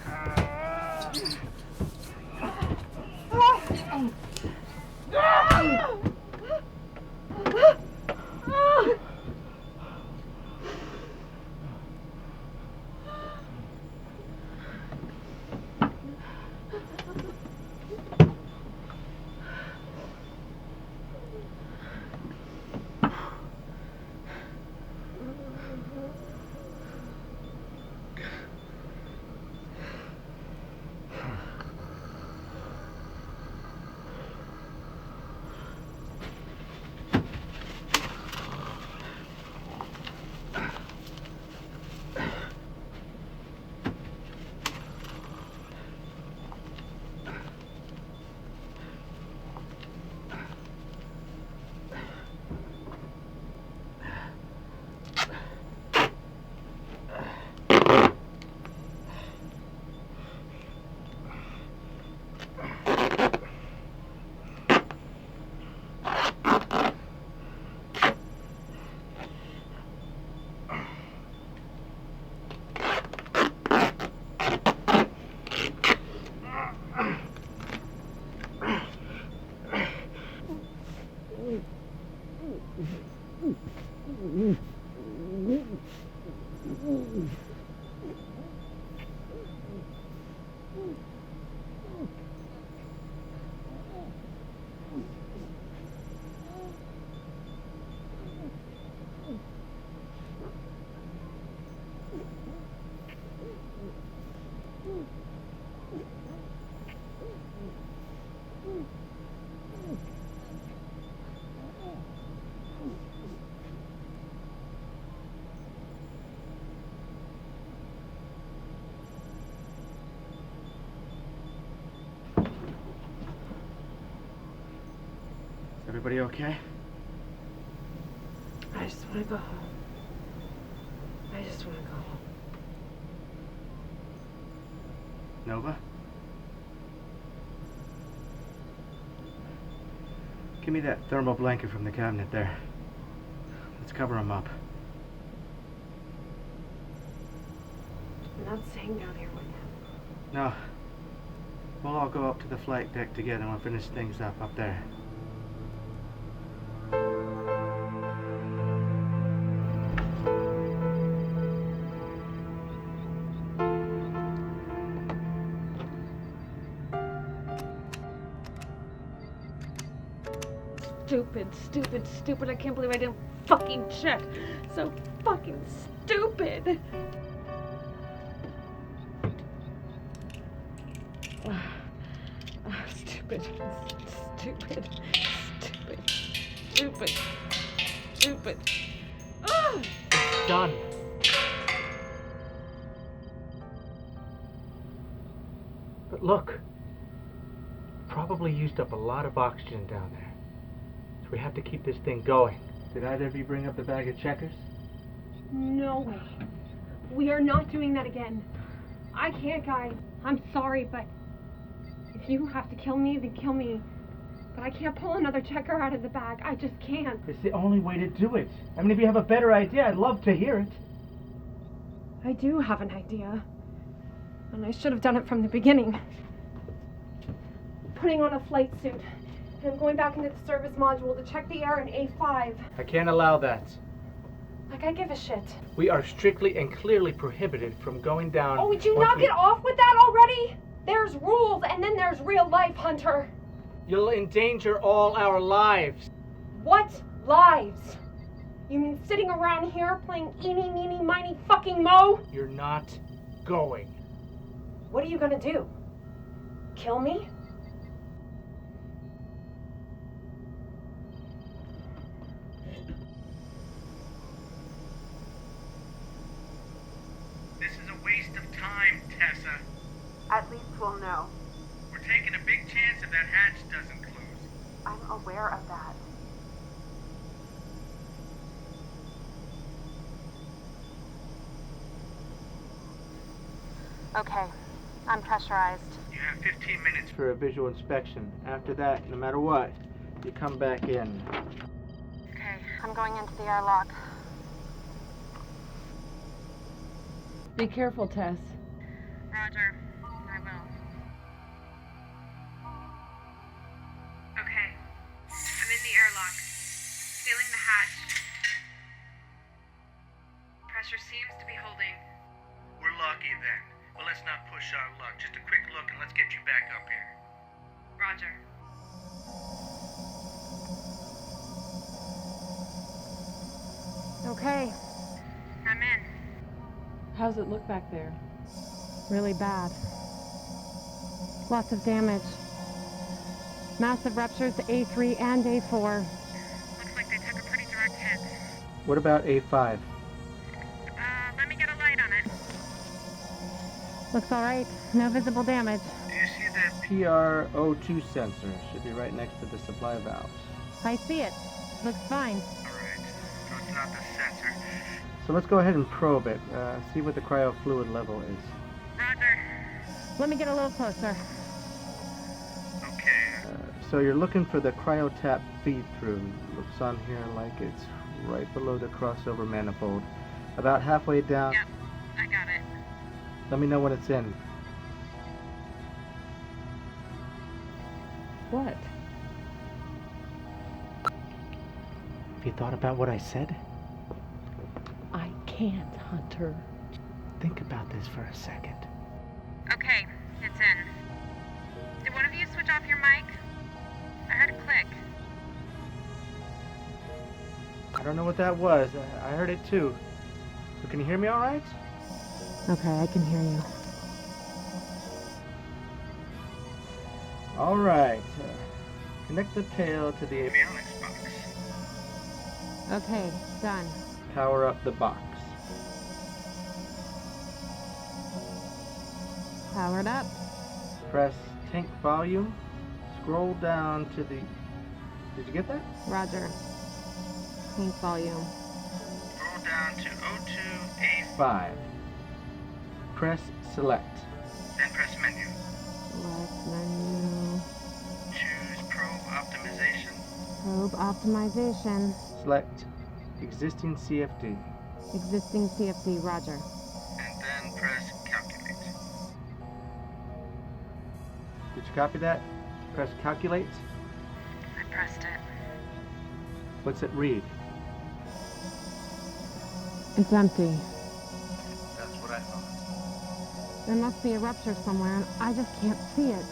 Everybody okay? I just want to go home. I just want to go home. Nova? Give me that thermal blanket from the cabinet there. Let's cover him up. I'm not staying down here with him. No. We'll all go up to the flight deck together and we'll finish things up there. Stupid. I can't believe I didn't fucking check. So fucking stupid. Stupid. Done. But look. Probably used up a lot of oxygen down there. So we have to keep this thing going. Did either of you bring up the bag of checkers? No way. We are not doing that again. I can't, guys. I'm sorry, but if you have to kill me, then kill me. But I can't pull another checker out of the bag. I just can't. It's the only way to do it. I mean, if you have a better idea, I'd love to hear it. I do have an idea. And I should have done it from the beginning. Putting on a flight suit. And I'm going back into the service module to check the air in A5. I can't allow that. Like I give a shit. We are strictly and clearly prohibited from going down. Oh, would you knock it off with that already? There's rules and then there's real life, Hunter. You'll endanger all our lives. What lives? You mean sitting around here playing eeny, meeny, miny fucking mo? You're not going. What are you gonna do? Kill me? This is a waste of time, Tessa. At least we'll know. We're taking a big chance if that hatch doesn't close. I'm aware of that. Okay, I'm pressurized. You have 15 minutes. For a visual inspection. After that, no matter what, you come back in. Okay, I'm going into the airlock. Be careful, Tess. Roger. I will. Okay. I'm in the airlock. Sealing the hatch. Pressure seems to be holding. We're lucky then. But let's not push our luck. Just a quick look and let's get you back up here. Roger. Okay. I'm in. How's it look back there? Really bad. Lots of damage. Massive ruptures to A3 and A4. Looks like they took a pretty direct hit. What about A5? Let me get a light on it. Looks alright. No visible damage. Do you see that? PRO2 sensor should be right next to the supply valves. I see it. Looks fine. Alright. So it's not the sensor. So let's go ahead and probe it. See what the cryo fluid level is. Roger. Let me get a little closer. Okay. So you're looking for the cryo tap feed through. Looks on here like it's right below the crossover manifold. About halfway down. Yep, I got it. Let me know when it's in. What? Have you thought about what I said? I can't, Hunter. Think about this for a second. Okay, it's in. Did one of you switch off your mic? I heard a click. I don't know what that was. I heard it too. But can you hear me all right? Okay, I can hear you. All right. Connect the tail to the Avionics box. Okay, done. power up the box. Powered up. Press tank volume. Scroll down to the... Did you get that? Roger. Tank volume. Scroll down to O2A. 5. Press select. Then press menu. Select menu. Choose probe optimization. Probe optimization. Select existing CFD. Existing CFD, roger. And then press calculate. Did you copy that? Press calculate. I pressed it. What's it read? It's empty. That's what I thought. There must be a rupture somewhere, and I just can't see it.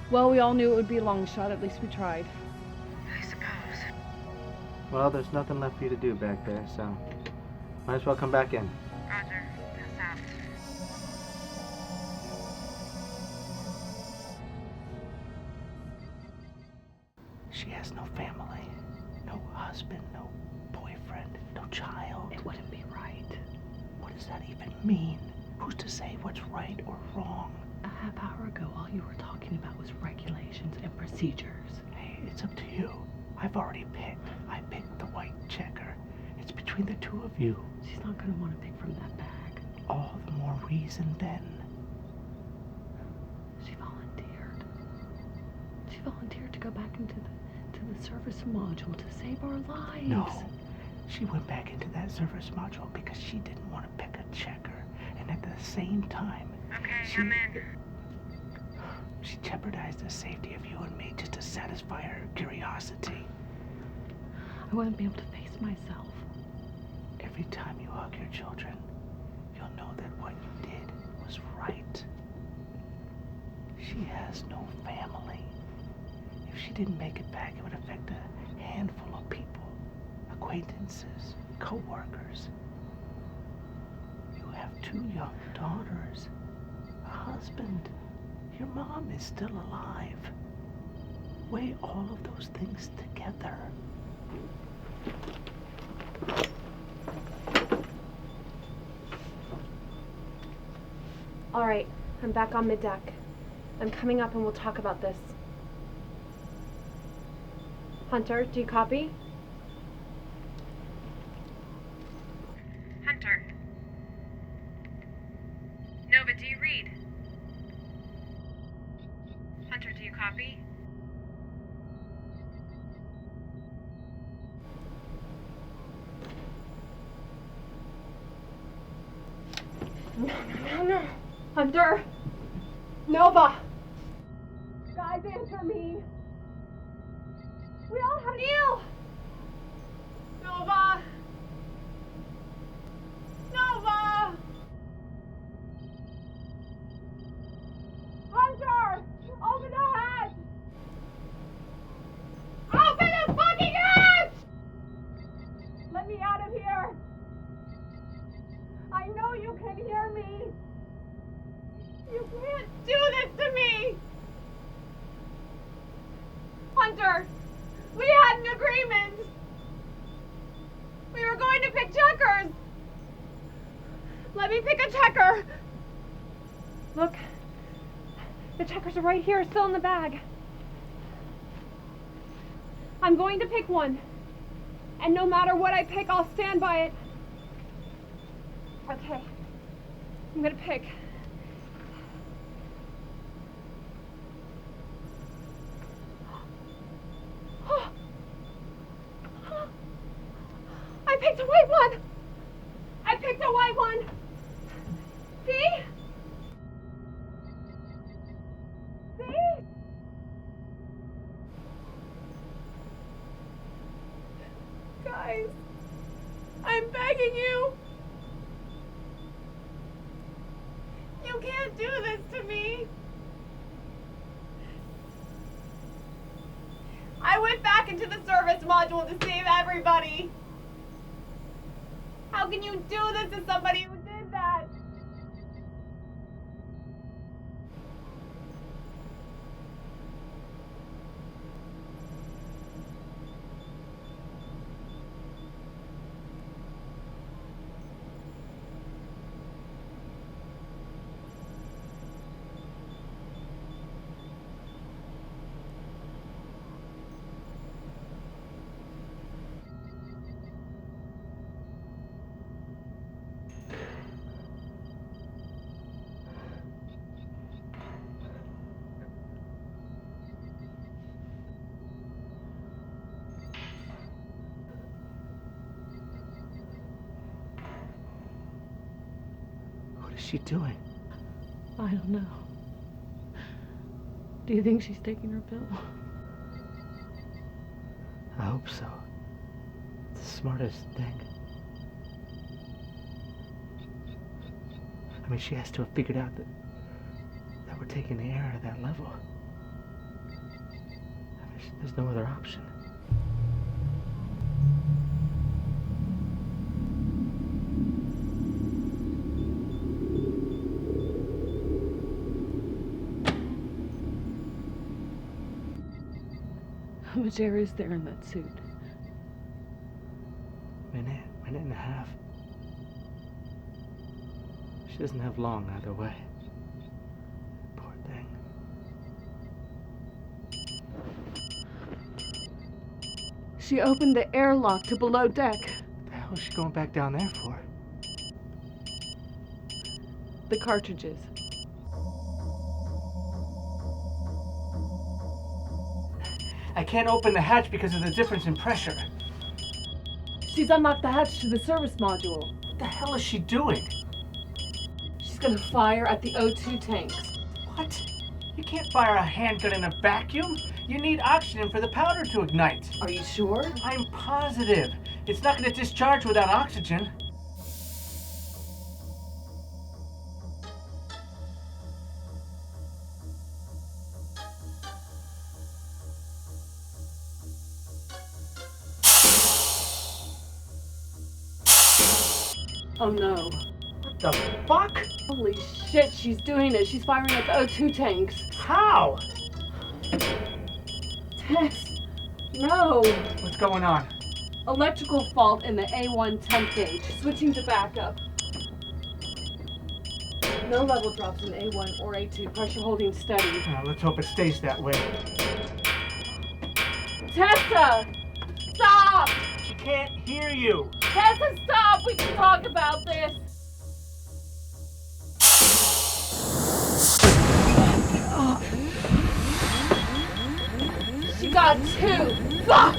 Well, we all knew it would be a long shot. At least we tried. I suppose. Well, there's nothing left for you to do back there, so might as well come back in. Roger. Pass out. She has no family, no husband, no boyfriend, no child. It wouldn't be right. What does that even mean? Who's to say what's right or wrong? A half hour ago, all you were talking about was regulations and procedures. Hey, it's up to you. I've already picked. I picked the white checker. It's between the two of you. She's not going to want to pick from that bag. All the more reason then. She volunteered. She volunteered to go back into the service module to save our lives. No. She went back into that service module because she didn't want to pick a checker. And at the same time, Okay, she, I'm in. She jeopardized the safety of you and me just to satisfy her curiosity. I wouldn't be able to face myself. Every time you hug your children, you'll know that what you did was right. She has no family. If she didn't make it back, it would affect a handful of people, acquaintances, co-workers. You have 2 young daughters, a husband. Your mom is still alive. Weigh all of those things together. All right, I'm back on middeck. I'm coming up and we'll talk about this. Hunter, do you copy? No. Hunter! Nova! Guys, answer me! We all have Neil! Nova! Nova! Hunter! Open the hatch! Open the fucking hatch! Let me out of here! I know you can hear me! You can't do this to me! Hunter! We had an agreement! We were going to pick checkers! Let me pick a checker! Look, the checkers are right here, still in the bag. I'm going to pick one. And no matter what I pick, I'll stand by it. Okay. I'm gonna pick. I picked a white one! I picked a white one! See? See? Guys, I'm begging you. You can't do this to me. I went back into the service module to save everybody. How can you do this to somebody who did that? What is she doing? I don't know. Do you think she's taking her pill? I hope so. It's the smartest thing. I mean, she has to have figured out that we're taking the air out of that level. I mean, there's no other option. How much air is there in that suit? Minute and a half. She doesn't have long either way. Poor thing. She opened the airlock to below deck. What the hell is she going back down there for? The cartridges. I can't open the hatch because of the difference in pressure. She's unlocked the hatch to the service module. What the hell is she doing? She's gonna fire at the O2 tanks. What? You can't fire a handgun in a vacuum. You need oxygen for the powder to ignite. Are you sure? I'm positive. It's not going to discharge without oxygen. Oh no. What the fuck? Holy shit, she's doing it. She's firing at the O2 tanks. How? Tess, no. What's going on? Electrical fault in the A1 temp gauge. Switching to backup. No level drops in A1 or A2. Pressure holding steady. Let's hope it stays that way. Tessa! Stop! She can't hear you. Tessa, stop! We can talk about this. She got two. Fuck!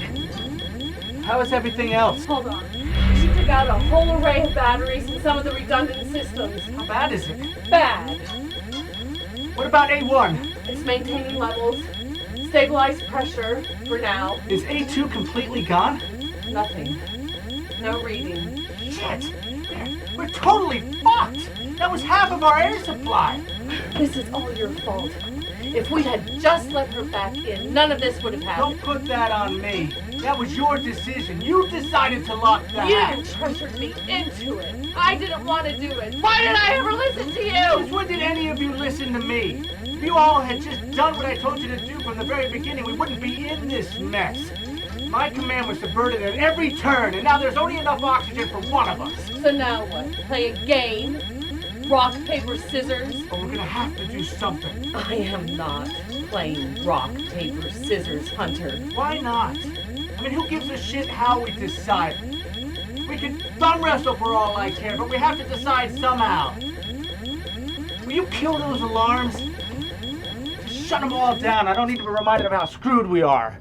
How is everything else? Hold on. She did take out a whole array of batteries and some of the redundant systems. How bad is it? Bad. What about A1? It's maintaining levels. Stabilized pressure for now. Is A2 completely gone? Nothing. No reading. Shit! We're totally fucked! That was half of our air supply! This is all your fault. If we had just let her back in, none of this would have happened. Don't put that on me. That was your decision. You decided to lock the You hatch. pressured me into it. I didn't want to do it. Why did I ever listen to you? Since when did any of you listen to me? If you all had just done what I told you to do from the very beginning, we wouldn't be in this mess. My command was subverted at every turn, and now there's only enough oxygen for one of us. So now what? Play a game? Rock, paper, scissors? But we're gonna have to do something. I am not playing rock, paper, scissors, Hunter. Why not? I mean, who gives a shit how we decide? We can thumb wrestle for all I care, but we have to decide somehow. Will you kill those alarms? Just shut them all down. I don't need to be reminded of how screwed we are.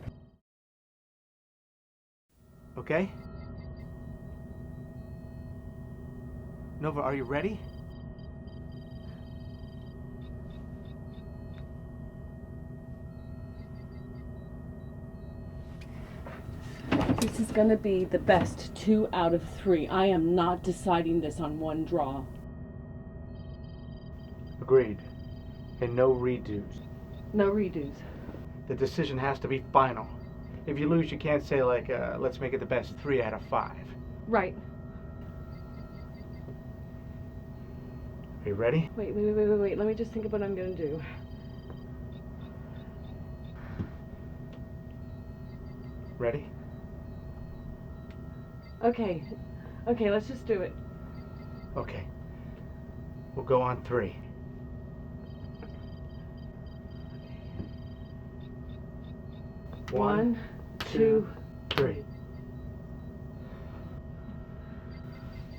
Okay? Nova, are you ready? This is gonna be the best 2 out of 3. I am not deciding this on one draw. Agreed. And no redos. No redos. The decision has to be final. If you lose, you can't say like, let's make it the best 3 out of 5. Right. Are you ready? Wait. Let me just think of what I'm gonna do. Ready? Okay, let's just do it. Okay. We'll go on 3. One, two, 3.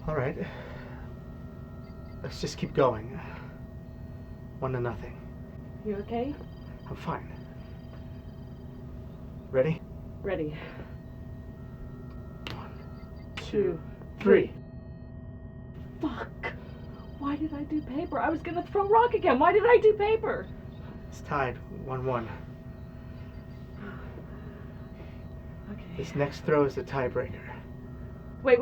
All right. Let's just keep going. 1-0. You okay? I'm fine. Ready? Ready. 1, 2, 3. Fuck! Why did I do paper? I was gonna throw rock again. Why did I do paper? It's tied 1-1. Okay. This next throw is the tiebreaker. Wait.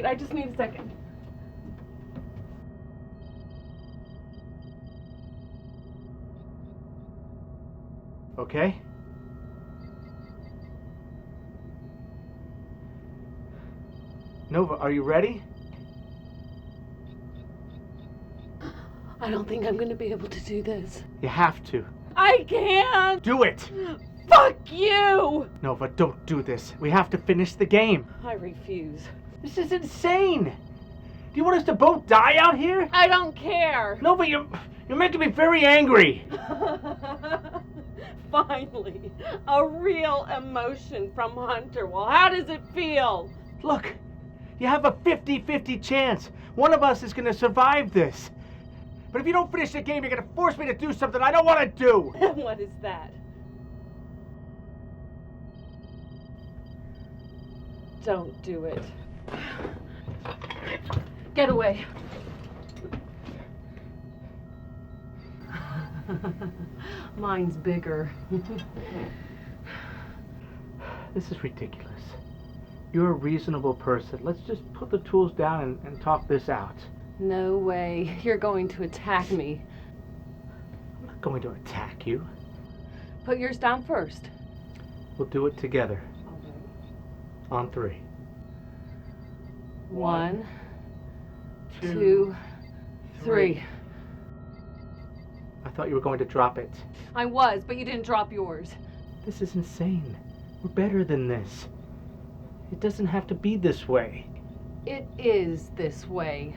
I just need a second. Okay? Nova, are you ready? I don't think I'm gonna be able to do this. You have to. I can't! Do it! Fuck you! Nova, don't do this. We have to finish the game. I refuse. This is insane! Do you want us to both die out here? I don't care! Nova, you're making me very angry. Finally, a real emotion from Hunter. Well, how does it feel? Look, you have a 50-50 chance. One of us is going to survive this. But if you don't finish the game, you're going to force me to do something I don't want to do. What is that? Don't do it. Get away. Mine's bigger. This is ridiculous. You're a reasonable person. Let's just put the tools down and talk this out. No way. You're going to attack me. I'm not going to attack you. Put yours down first. We'll do it together. Okay. On 3. 1, 2, 3. I thought you were going to drop it. I was, but you didn't drop yours. This is insane. We're better than this. It doesn't have to be this way. It is this way.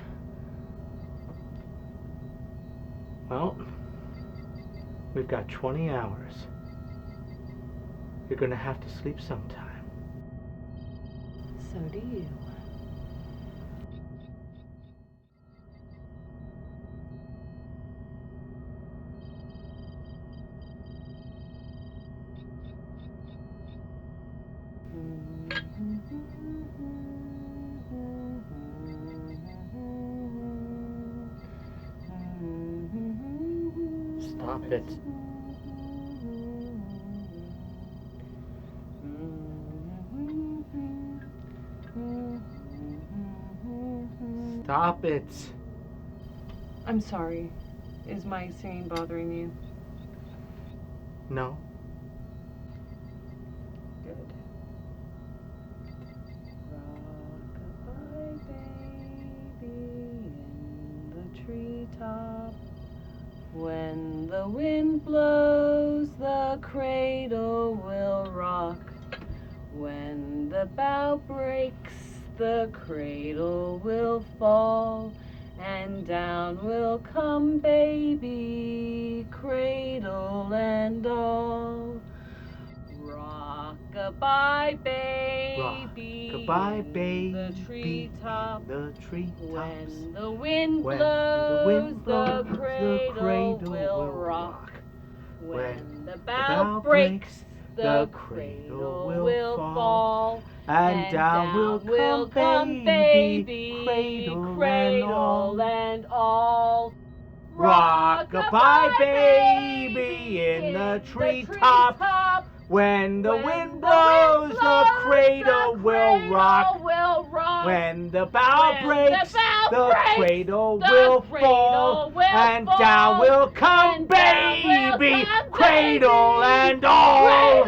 Well, we've got 20 hours. You're gonna have to sleep sometime. So do you. Stop it. Stop it. I'm sorry. Is my singing bothering you? No. Good. Rock-a-bye, baby, in the treetop. When the wind blows, the cradle will rock. When the bough breaks, the cradle will fall. And down will come baby, cradle and all. Rock-a-bye, baby, Rock-a-bye, baby, the treetop. the treetops. When the wind When blows, the wind blows, the cradle will rock. When the bough breaks, the cradle will fall. And down will come baby, cradle and all. Rock-a-bye, baby, in the treetop. When the wind blows, the cradle will rock. When the bough breaks, the cradle will fall. And down will come baby, cradle and all.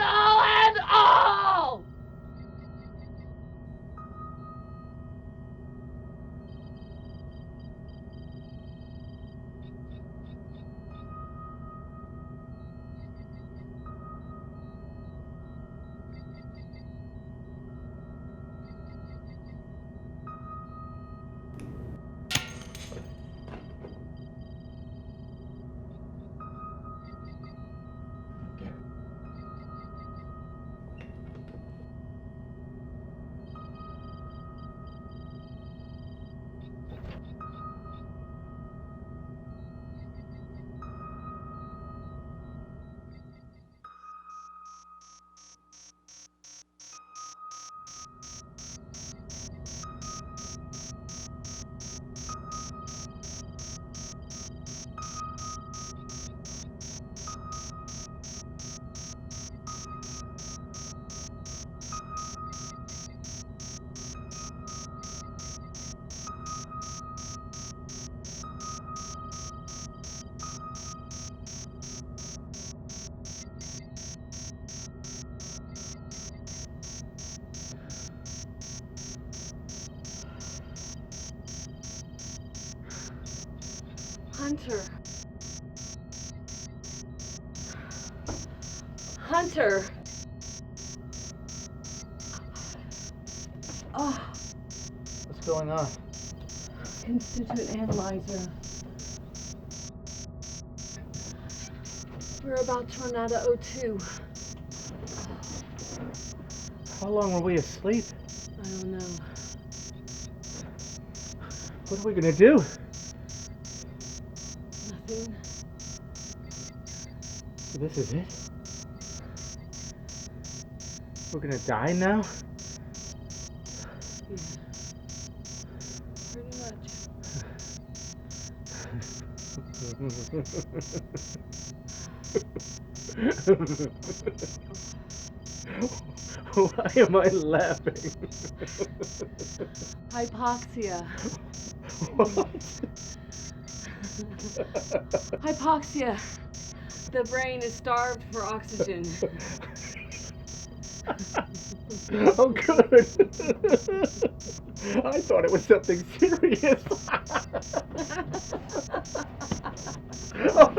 Hunter. Hunter. Oh, What's going on? constituent analyzer. We're about to run out of O2. How long were we asleep? I don't know. What are we gonna do? Nothing. This is it? We're gonna die now? Yeah. Pretty much. Why am I laughing? Hypoxia. What? Hypoxia. The brain is starved for oxygen. Oh, good. I thought it was something serious. Oh,